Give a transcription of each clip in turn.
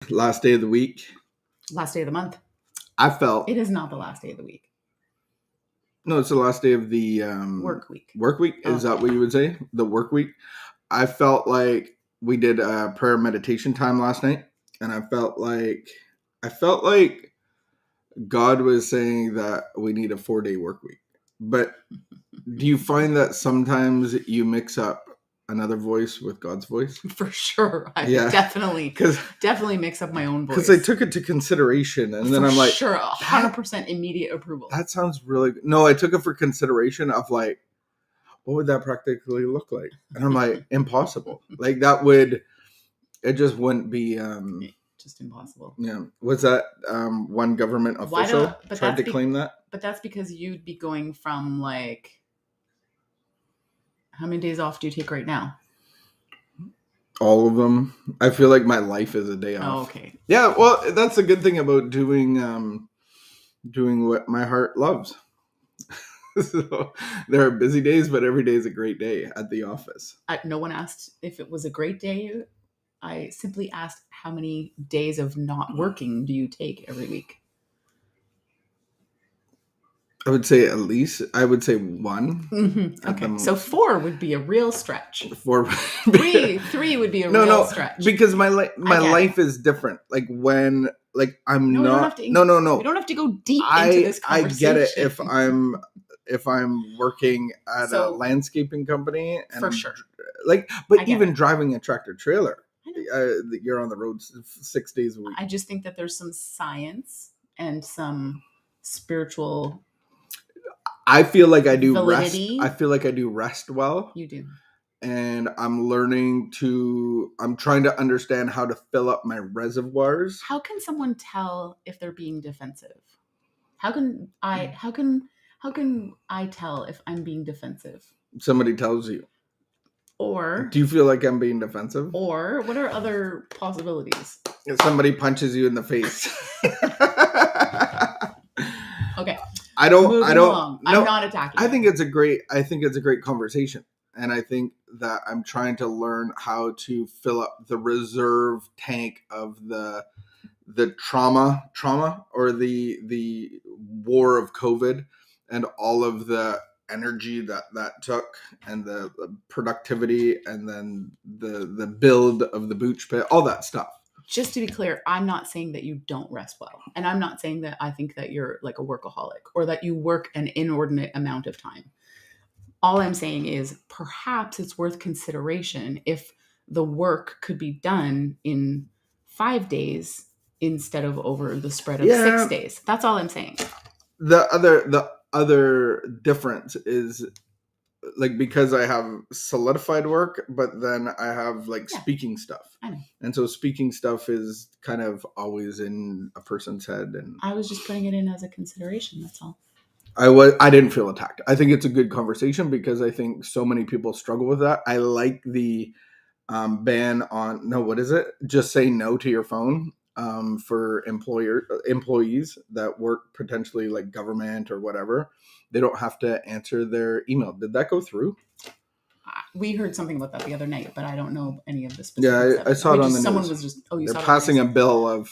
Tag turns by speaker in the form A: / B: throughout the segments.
A: Last day of the week.
B: Last day of the month.
A: I felt
B: It is not the last day of the week.
A: no, it's the last day of the
B: Work week.
A: Work week? Is that what you would say? The work week? I felt like we did a prayer meditation time last night, and I felt like God was saying that we need a 4-day work week. But do you find that sometimes you mix up another voice with God's voice?
B: For sure. I definitely mix up my own voice.
A: Because I took it to consideration, and then I'm like,
B: sure, 100% immediate approval.
A: That sounds really good. No, I took it for consideration of like, what would that practically look like? And I'm like, impossible. Like it just wouldn't be
B: just impossible.
A: Yeah. Was that one government official tried to claim that?
B: But that's because you'd be going from like, how many days off do you take right now?
A: All of them. I feel like my life is a day off.
B: Oh, okay.
A: Yeah, well, that's a good thing about doing what my heart loves. So there are busy days, but every day is a great day at the office.
B: No one asked if it was a great day. I simply asked how many days of not working do you take every week?
A: I would say one.
B: Mm-hmm. Okay, so 4 would be a real stretch.
A: 4.
B: 3 would be a real stretch.
A: Because my life is different. Like when, like I'm
B: no,
A: not.
B: No. We don't have to go deep into this conversation.
A: I get it if I'm working at a landscaping company. And
B: for sure.
A: But even driving a tractor trailer, you're on the road 6 days a week.
B: I just think that there's some science and some spiritual.
A: I feel like I do
B: validity.
A: rest. I feel like I do rest well.
B: You do.
A: And I'm trying to understand how to fill up my reservoirs.
B: How can someone tell if they're being defensive? How can I tell if I'm being defensive?
A: Somebody tells you.
B: Or
A: do you feel like I'm being defensive?
B: Or what are other possibilities?
A: If somebody punches you in the face.
B: Okay.
A: I'm
B: not attacking.
A: I think it's a great conversation. And I think that I'm trying to learn how to fill up the reserve tank of the trauma or the war of COVID and all of the energy that took and the productivity and then the build of the booch pit, all that stuff.
B: Just to be clear, I'm not saying that you don't rest well. And I'm not saying that I think that you're like a workaholic or that you work an inordinate amount of time. All I'm saying is perhaps it's worth consideration if the work could be done in 5 days instead of over the spread of 6 days. That's all I'm saying.
A: The other difference is like because I have solidified work, but then I have speaking stuff.
B: I know.
A: And so speaking stuff is kind of always in a person's head. And
B: I was just putting it in as a consideration. That's all.
A: I didn't feel attacked. I think it's a good conversation because I think so many people struggle with that. I like the ban on just say no to your phone for employees that work potentially like government or whatever. They don't have to answer their email. Did that go through?
B: We heard something about that the other night, but I don't know any of the specifics.
A: Yeah, I saw it on the news.
B: Someone was just,
A: they're passing a bill of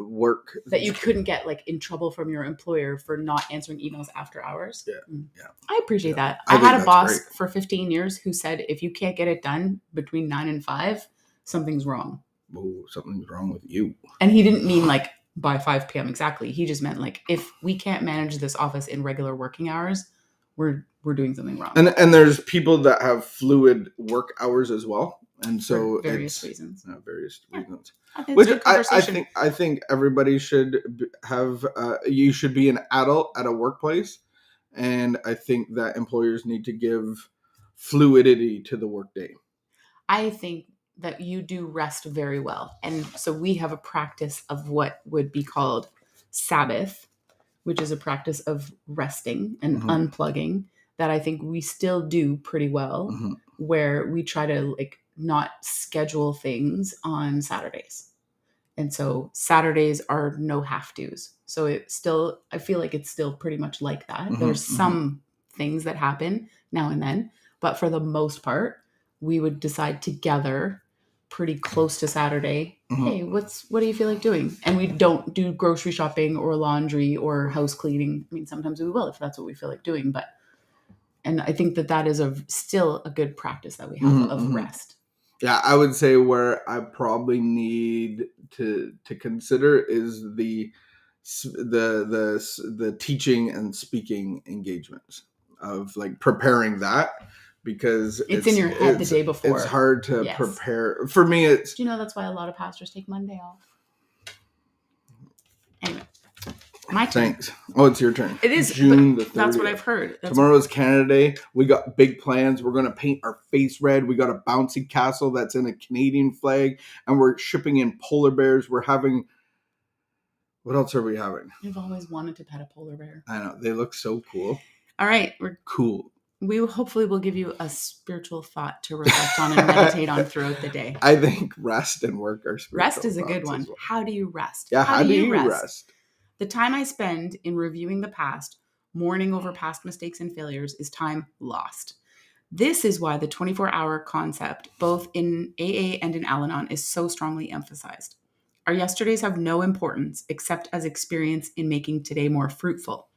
A: work.
B: That you couldn't get in trouble from your employer for not answering emails after hours.
A: Yeah.
B: I appreciate that. I had a boss for 15 years who said, if you can't get it done between 9 and 5, something's wrong.
A: Oh, something's wrong with you.
B: And he didn't mean by 5 p.m. exactly. He just meant if we can't manage this office in regular working hours, we're doing something wrong.
A: And there's people that have fluid work hours as well, and so
B: for various reasons.
A: Which I think everybody should have. You should be an adult at a workplace, and I think that employers need to give fluidity to the workday.
B: I think that you do rest very well, and so we have a practice of what would be called Sabbath, which is a practice of resting and unplugging that I think we still do pretty well, where we try to not schedule things on Saturdays. And so Saturdays are no have-tos. So I feel like it's still pretty much like that. There's some things that happen now and then, but for the most part, we would decide together pretty close to Saturday, hey, what do you feel like doing? And we don't do grocery shopping or laundry or house cleaning. I mean, sometimes we will if that's what we feel like doing, but and I think that is still a good practice that we have of rest.
A: Yeah, I would say where I probably need to consider is the teaching and speaking engagements of like preparing that, because
B: it's in your head the day before.
A: It's hard to prepare. For me, it's.
B: Do you know that's why a lot of pastors take Monday off? Anyway, my turn.
A: Thanks. Oh, it's your turn.
B: It is
A: June the 30th.
B: That's what I've heard.
A: Tomorrow's Canada Day. We got big plans. We're going to paint our face red. We got a bouncy castle that's in a Canadian flag, and we're shipping in polar bears. We're having. What else are we having?
B: I've always wanted to pet a polar bear.
A: I know. They look so cool.
B: All right. We're
A: cool.
B: We hopefully will give you a spiritual thought to reflect on and meditate on throughout the day.
A: I think rest and work are spiritual.
B: Rest is a good one.
A: Well.
B: How do you rest?
A: Yeah, how do you rest?
B: The time I spend in reviewing the past, mourning over past mistakes and failures, is time lost. This is why the 24-hour concept, both in AA and in Al-Anon, is so strongly emphasized. Our yesterdays have no importance except as experience in making today more fruitful.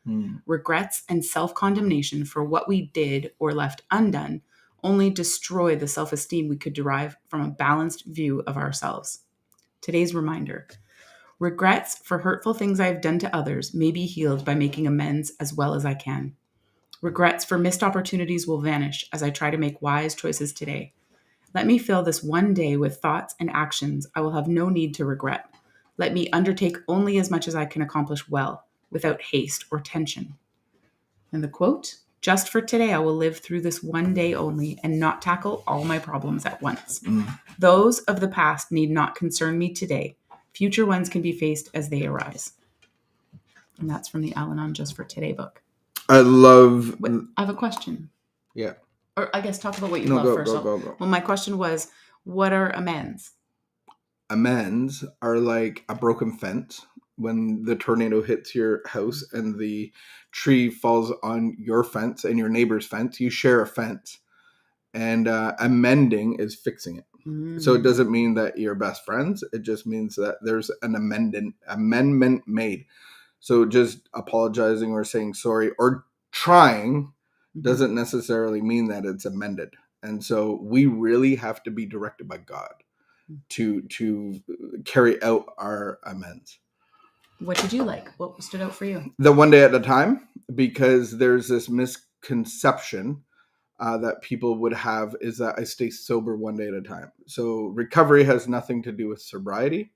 B: Regrets and self-condemnation for what we did or left undone only destroy the self-esteem we could derive from a balanced view of ourselves. Today's reminder: regrets for hurtful things I have done to others may be healed by making amends as well as I can. Regrets for missed opportunities will vanish as I try to make wise choices today. Let me fill this one day with thoughts and actions I will have no need to regret. Let me undertake only as much as I can accomplish well, without haste or tension. And the quote: just for today, I will live through this one day only and not tackle all my problems at once. Those of the past need not concern me today. Future ones can be faced as they arise. And that's from the Al-Anon Just for Today book.
A: I love...
B: I have a question.
A: Yeah.
B: Or I guess talk about what you love first.
A: Go.
B: Well, my question was, what are amends?
A: Amends are like a broken fence. When the tornado hits your house and the tree falls on your fence and your neighbor's fence, you share a fence. And amending is fixing it. So it doesn't mean that you're best friends. It just means that there's an amendment made. So just apologizing or saying sorry or trying doesn't necessarily mean that it's amended. And so we really have to be directed by God to carry out our amends.
B: What did you like? What stood out for you?
A: The one day at a time, because there's this misconception that people would have is that I stay sober one day at a time. So recovery has nothing to do with sobriety.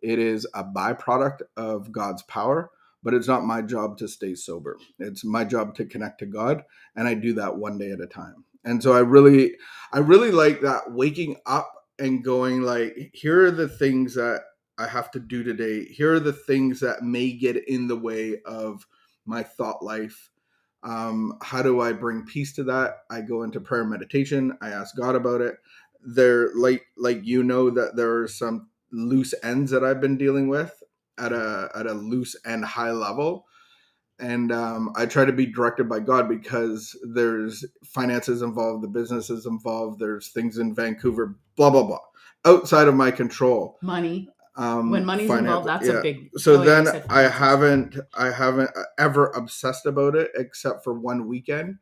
A: It is a byproduct of God's power, but it's not my job to stay sober. It's my job to connect to God, and I do that one day at a time. And so I really like that, waking up and going like, here are the things that I have to do today. Here are the things that may get in the way of my thought life. How do I bring peace to that? I go into prayer and meditation. I ask God about it. There, like that there are some loose ends that I've been dealing with at a loose and high level. And I try to be directed by God, because there's finances involved, the business is involved, there's things in Vancouver, blah, blah, blah, outside of my control.
B: Money. When money's involved, that's a big...
A: So then I haven't ever obsessed about it except for one weekend.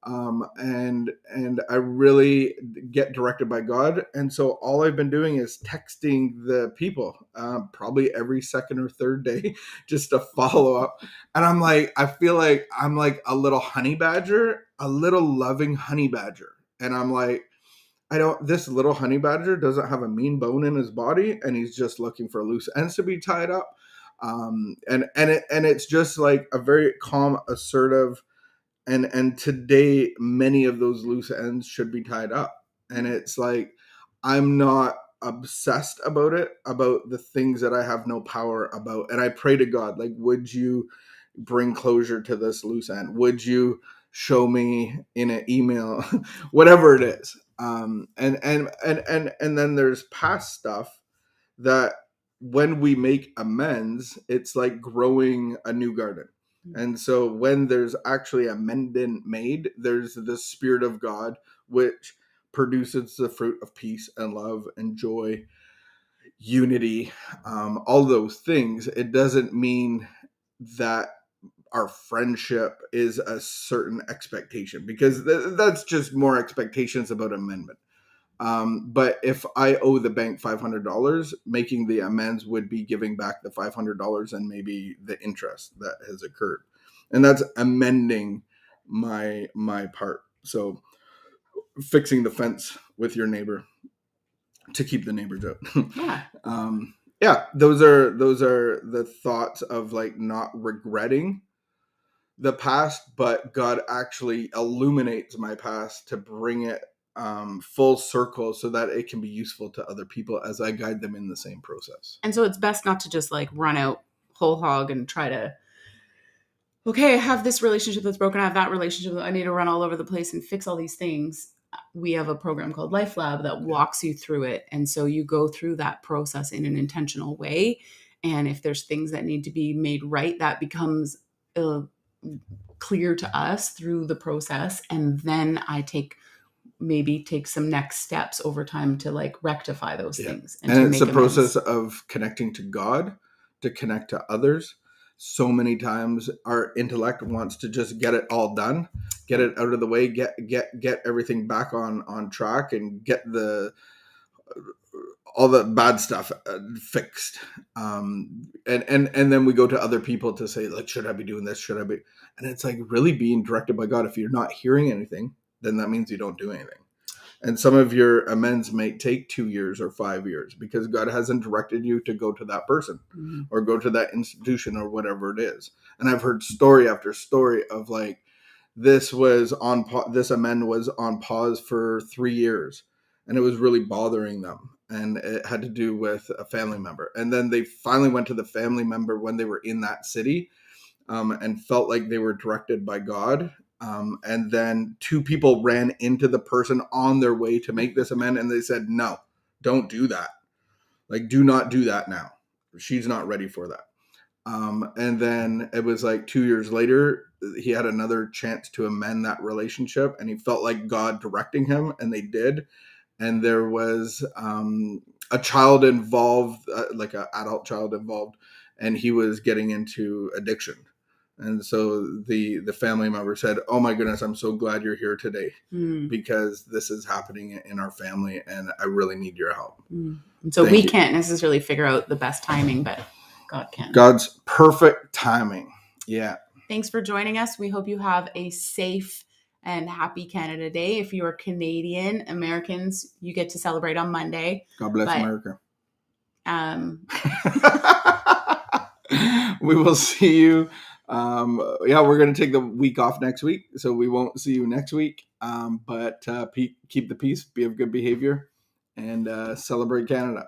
A: And I really get directed by God. And so all I've been doing is texting the people, probably every second or third day, just to follow up. And I'm like, I feel like I'm like a little honey badger, a little loving honey badger. And I'm like, this little honey badger doesn't have a mean bone in his body, and he's just looking for loose ends to be tied up. And it's just like a very calm, assertive, and today many of those loose ends should be tied up. And it's like, I'm not obsessed about it, about the things that I have no power about. And I pray to God, like, would you bring closure to this loose end? Would you show me in an email, whatever it is? And then there's past stuff that when we make amends, it's like growing a new garden. And so when there's actually amendment made, there's the Spirit of God, which produces the fruit of peace and love and joy, unity, all those things, it doesn't mean that our friendship is a certain expectation, because that's just more expectations about amendment. But if I owe the bank $500, making the amends would be giving back the $500 and maybe the interest that has occurred, and that's amending my part. So fixing the fence with your neighbor to keep the neighbors out.
B: Yeah.
A: Yeah, those are the thoughts of like not regretting the past, but God actually illuminates my past to bring it full circle so that it can be useful to other people as I guide them in the same process.
B: And so it's best not to just like run out whole hog and try to, okay, I have this relationship that's broken. I have that relationship that I need to run all over the place and fix all these things. We have a program called LifeLab that walks you through it. And so you go through that process in an intentional way. And if there's things that need to be made right, that becomes clear to us through the process. And then I take some next steps over time to like rectify those things.
A: And to it's a process of connecting to God, to connect to others. So many times our intellect wants to just get it all done, get it out of the way, get everything back on track, and get all the bad stuff fixed. And then we go to other people to say, like, should I be doing this? Should I be? And it's like really being directed by God. If you're not hearing anything, then that means you don't do anything. And some of your amends may take 2 years or 5 years because God hasn't directed you to go to that person or go to that institution or whatever it is. And I've heard story after story of like, this amend was on pause for 3 years and it was really bothering them. And it had to do with a family member. And then they finally went to the family member when they were in that city and felt like they were directed by God. And then 2 people ran into the person on their way to make this amend, and they said, no, don't do that. Like, do not do that now. She's not ready for that. And then it was like 2 years later, he had another chance to amend that relationship, and he felt like God directing him, and they did. And there was a child involved, like an adult child involved, and he was getting into addiction. And so the family member said, oh my goodness, I'm so glad you're here today because this is happening in our family and I really need your help.
B: And so we can't necessarily figure out the best timing, but God can.
A: God's perfect timing. Yeah.
B: Thanks for joining us. We hope you have a safe and happy Canada Day. If you are Canadian Americans, you get to celebrate on Monday.
A: God bless America. We will see you. We're going to take the week off next week, so we won't see you next week. But keep the peace, be of good behavior, and celebrate Canada.